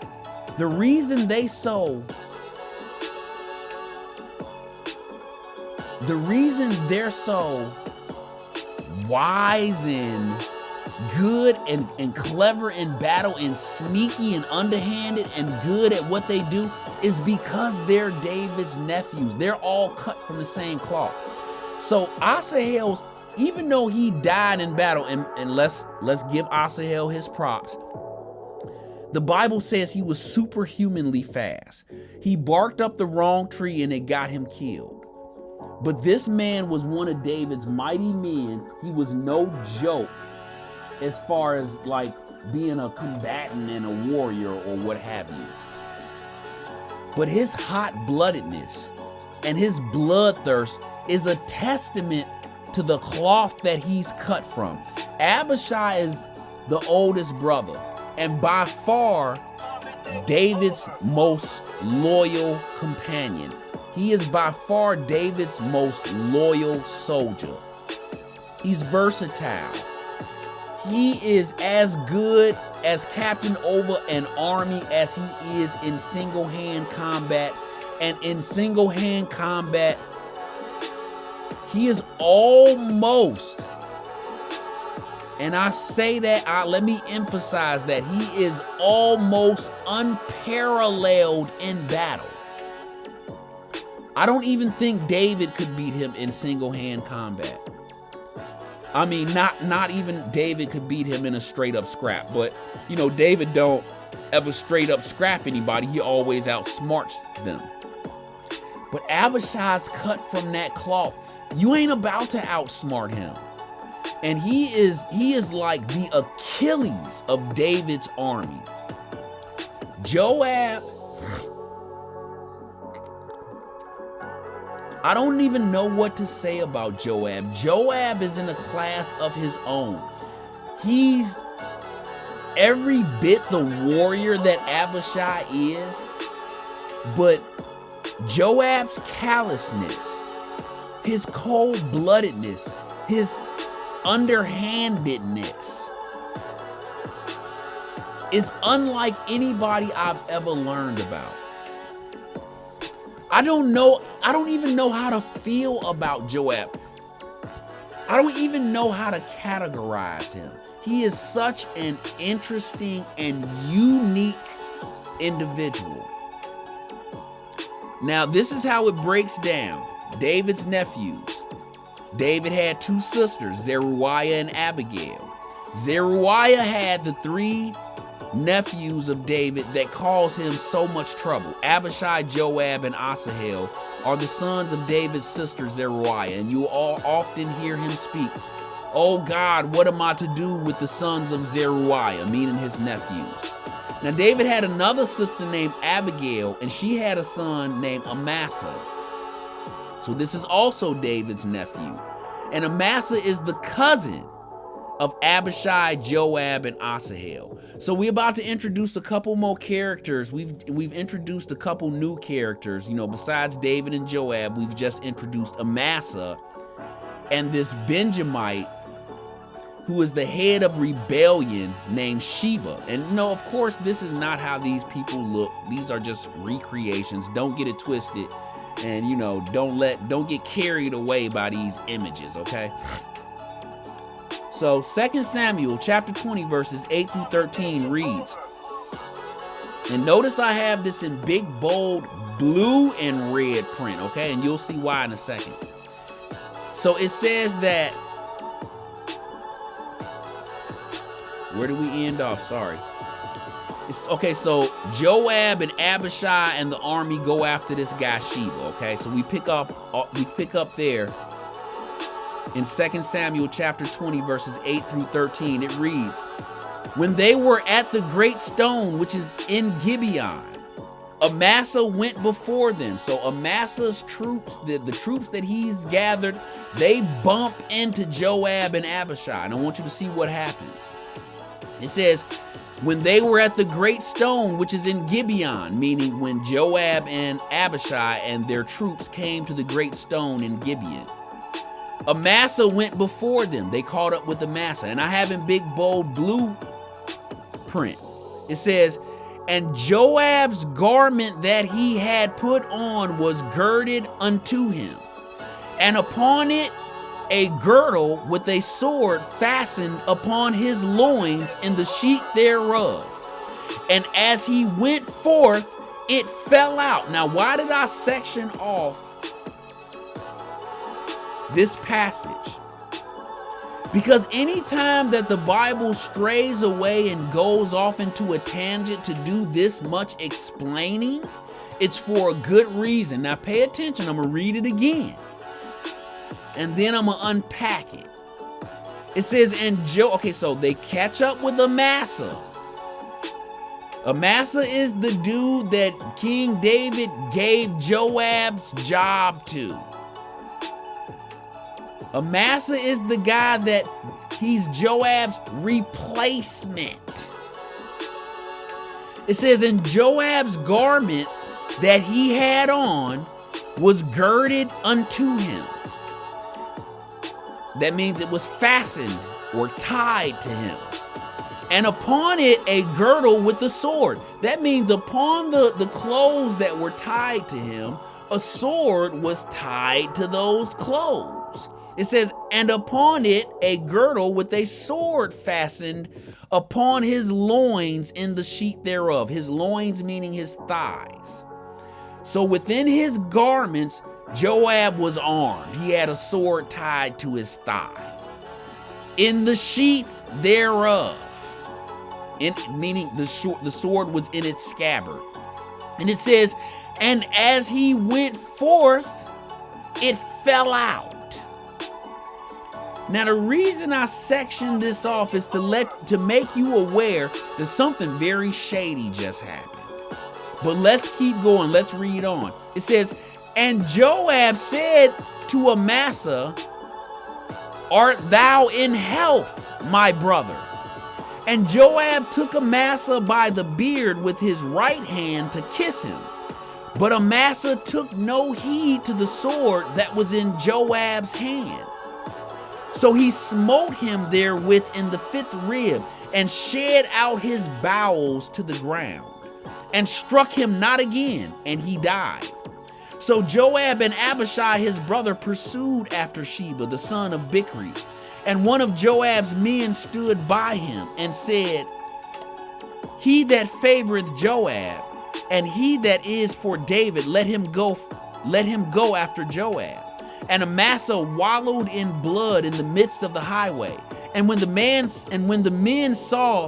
the reason they're so wise and good and clever in battle and sneaky and underhanded and good at what they do is because they're David's nephews. They're all cut from the same cloth. So Asahel's, even though he died in battle, and let's give Asahel his props, the Bible says he was superhumanly fast. He barked up the wrong tree and it got him killed. But this man was one of David's mighty men. He was no joke as far as like being a combatant and a warrior or what have you. But his hot-bloodedness and his bloodthirst is a testament to the cloth that he's cut from. Abishai is the oldest brother and by far David's most loyal companion. He is by far David's most loyal soldier. He's versatile. He is as good as captain over an army as he is in single-hand combat. And in single-hand combat, he is almost, and I say that, let me emphasize that, he is almost unparalleled in battle. I don't even think David could beat him in single-hand combat. I mean, not even David could beat him in a straight-up scrap. But, you know, David don't ever straight-up scrap anybody. He always outsmarts them. But Abishai's cut from that cloth. You ain't about to outsmart him. And he is like the Achilles of David's army. Joab, I don't even know what to say about Joab. Joab is in a class of his own. He's every bit the warrior that Abishai is, but Joab's callousness, his cold-bloodedness, his underhandedness is unlike anybody I've ever learned about. I don't even know how to feel about Joab. I don't even know how to categorize him. He is such an interesting and unique individual. Now, this is how it breaks down. David's nephews. David had two sisters, Zeruiah and Abigail. Zeruiah had the three nephews of David that caused him so much trouble. Abishai, Joab, and Asahel are the sons of David's sister Zeruiah, and you all often hear him speak, "Oh God, what am I to do with the sons of Zeruiah?" meaning his nephews. Now David had another sister named Abigail, and she had a son named Amasa. So this is also David's nephew. And Amasa is the cousin of Abishai, Joab, and Asahel. So we're about to introduce a couple more characters. We've introduced a couple new characters. You know, besides David and Joab, we've just introduced Amasa and this Benjamite who is the head of rebellion named Sheba. And you know, of course, this is not how these people look. These are just recreations. Don't get it twisted. And you know, don't get carried away by these images, okay? So 2 Samuel chapter 20 verses 8 through 13 reads, and notice I have this in big, bold, blue and red print, okay? And you'll see why in a second. So it says that, where do we end off? Sorry. Okay, so Joab and Abishai and the army go after this guy Sheba, okay? So we pick up there in 2 Samuel chapter 20 verses 8 through 13. It reads, when they were at the great stone which is in Gibeon, Amasa went before them. So Amasa's troops, the troops that he's gathered, they bump into Joab and Abishai. And I want you to see what happens. It says, when they were at the great stone which is in Gibeon, meaning when Joab and Abishai and their troops came to the great stone in Gibeon, Amasa went before them. They caught up with Amasa. And I have in big, bold, blue print. It says, and Joab's garment that he had put on was girded unto him, and upon it a girdle with a sword fastened upon his loins in the sheath thereof. And as he went forth, it fell out. Now, why did I section off this passage? Because anytime that the Bible strays away and goes off into a tangent to do this much explaining, it's for a good reason. Now pay attention, I'm gonna read it again. And then I'm gonna unpack it. It says, okay, so they catch up with Amasa. Amasa is the dude that King David gave Joab's job to. Amasa is the guy that he's Joab's replacement. It says, and Joab's garment that he had on was girded unto him. That means it was fastened or tied to him. And upon it a girdle with the sword. That means upon the clothes that were tied to him, a sword was tied to those clothes. It says, and upon it a girdle with a sword fastened upon his loins in the sheath thereof. His loins meaning his thighs. So within his garments, Joab was armed. He had a sword tied to his thigh. In the sheath thereof, meaning the sword was in its scabbard. And it says, and as he went forth, it fell out. Now the reason I sectioned this off is to make you aware that something very shady just happened. But let's keep going. Let's read on. It says, and Joab said to Amasa, art thou in health, my brother? And Joab took Amasa by the beard with his right hand to kiss him. But Amasa took no heed to the sword that was in Joab's hand. So he smote him therewith in the 5th rib, and shed out his bowels to the ground, and struck him not again, and he died. So Joab and Abishai his brother pursued after Sheba, the son of Bichri. And one of Joab's men stood by him and said, he that favoreth Joab, and he that is for David, let him go after Joab. And Amasa wallowed in blood in the midst of the highway. And when the man saw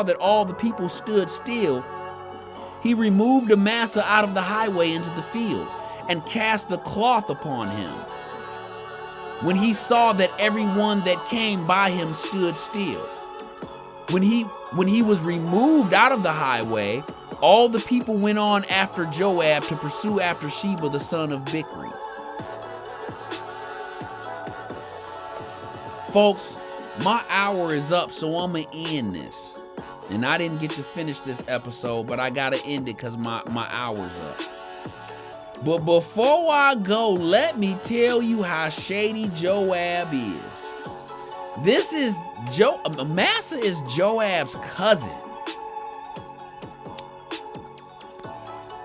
that all the people stood still, he removed Amasa out of the highway into the field, and cast a cloth upon him. When he saw that everyone that came by him stood still. When he was removed out of the highway, all the people went on after Joab to pursue after Sheba the son of Bichri. Folks, my hour is up, so I'm going to end this. And I didn't get to finish this episode, but I got to end it because my hour's up. But before I go, let me tell you how shady Joab is. Amasa is Joab's cousin.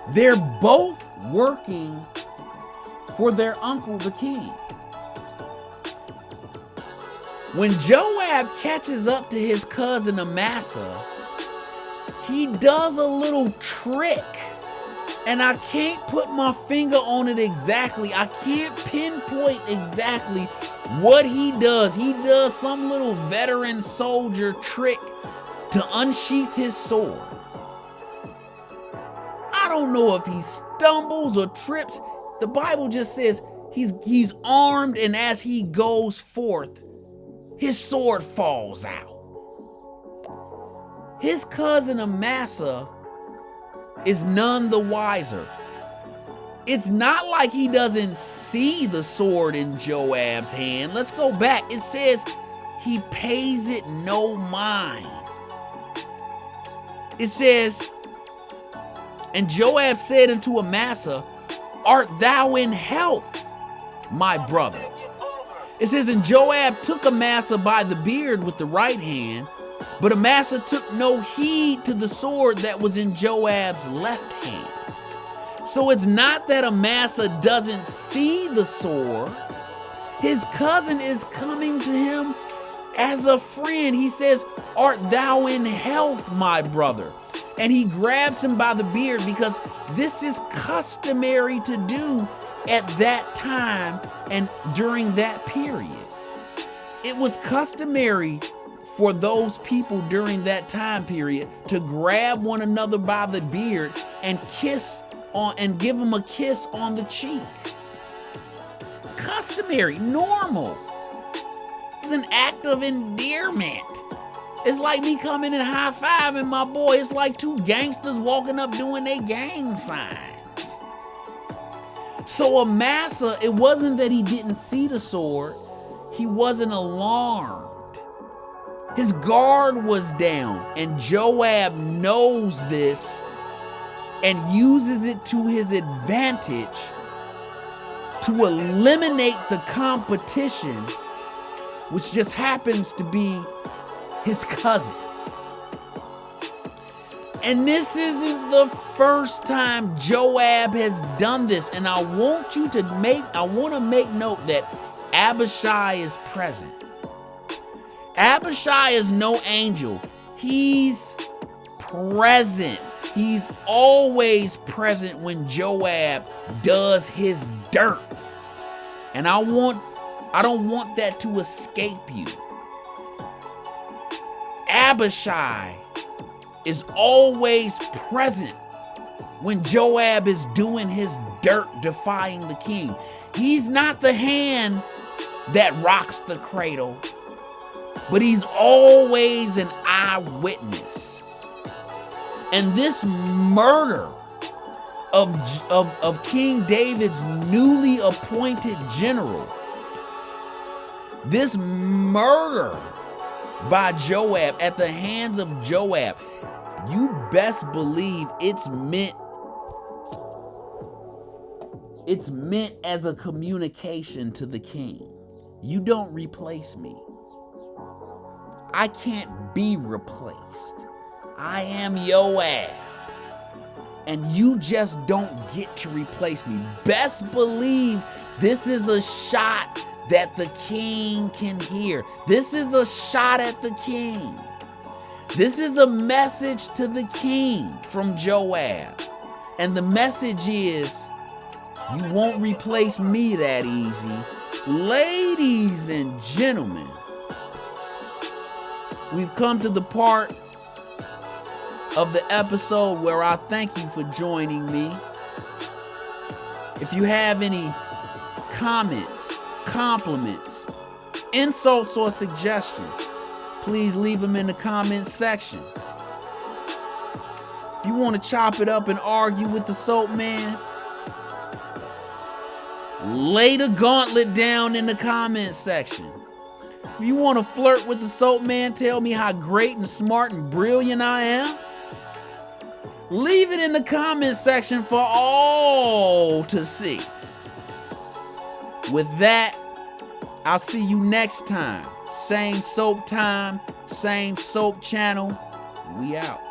They're both working for their uncle, the king. When Joab catches up to his cousin Amasa, he does a little trick. And I can't put my finger on it exactly. I can't pinpoint exactly what he does. He does some little veteran soldier trick to unsheath his sword. I don't know if he stumbles or trips. The Bible just says he's armed, and as he goes forth, his sword falls out. His cousin Amasa is none the wiser. It's not like he doesn't see the sword in Joab's hand. Let's go back. It says he pays it no mind. It says, and Joab said unto Amasa, art thou in health, my brother? It says, and Joab took Amasa by the beard with the right hand, but Amasa took no heed to the sword that was in Joab's left hand. So it's not that Amasa doesn't see the sword. His cousin is coming to him as a friend. He says, art thou in health, my brother? And he grabs him by the beard because this is customary to do at that time and during that period. It was customary for those people during that time period to grab one another by the beard and give them a kiss on the cheek. Customary, normal. It's an act of endearment. It's like me coming and high-fiving my boy. It's like two gangsters walking up doing their gang signs. So Amasa, it wasn't that he didn't see the sword. He wasn't alarmed. His guard was down, and Joab knows this and uses it to his advantage to eliminate the competition, which just happens to be his cousin. And this isn't the first time Joab has done this, and I want to make note that Abishai is present. Abishai is no angel. He's present. He's always present when Joab does his dirt. And I don't want that to escape you. Abishai is always present when Joab is doing his dirt, defying the king. He's not the hand that rocks the cradle, but he's always an eyewitness. And this murder of King David's newly appointed general, this murder by Joab at the hands of Joab, you best believe it's meant as a communication to the king. You don't replace me. I can't be replaced. I am Joab. And you just don't get to replace me. Best believe this is a shot that the king can hear. This is a shot at the king. This is a message to the king from Joab. And the message is, you won't replace me that easy. Ladies and gentlemen, we've come to the part of the episode where I thank you for joining me. If you have any comments, compliments, insults, or suggestions, please leave them in the comments section. If you want to chop it up and argue with the Soap Man, lay the gauntlet down in the comments section. If you want to flirt with the Soap Man, tell me how great and smart and brilliant I am, leave it in the comment section for all to see. With that, I'll see you next time. Same soap time, same soap channel. We out.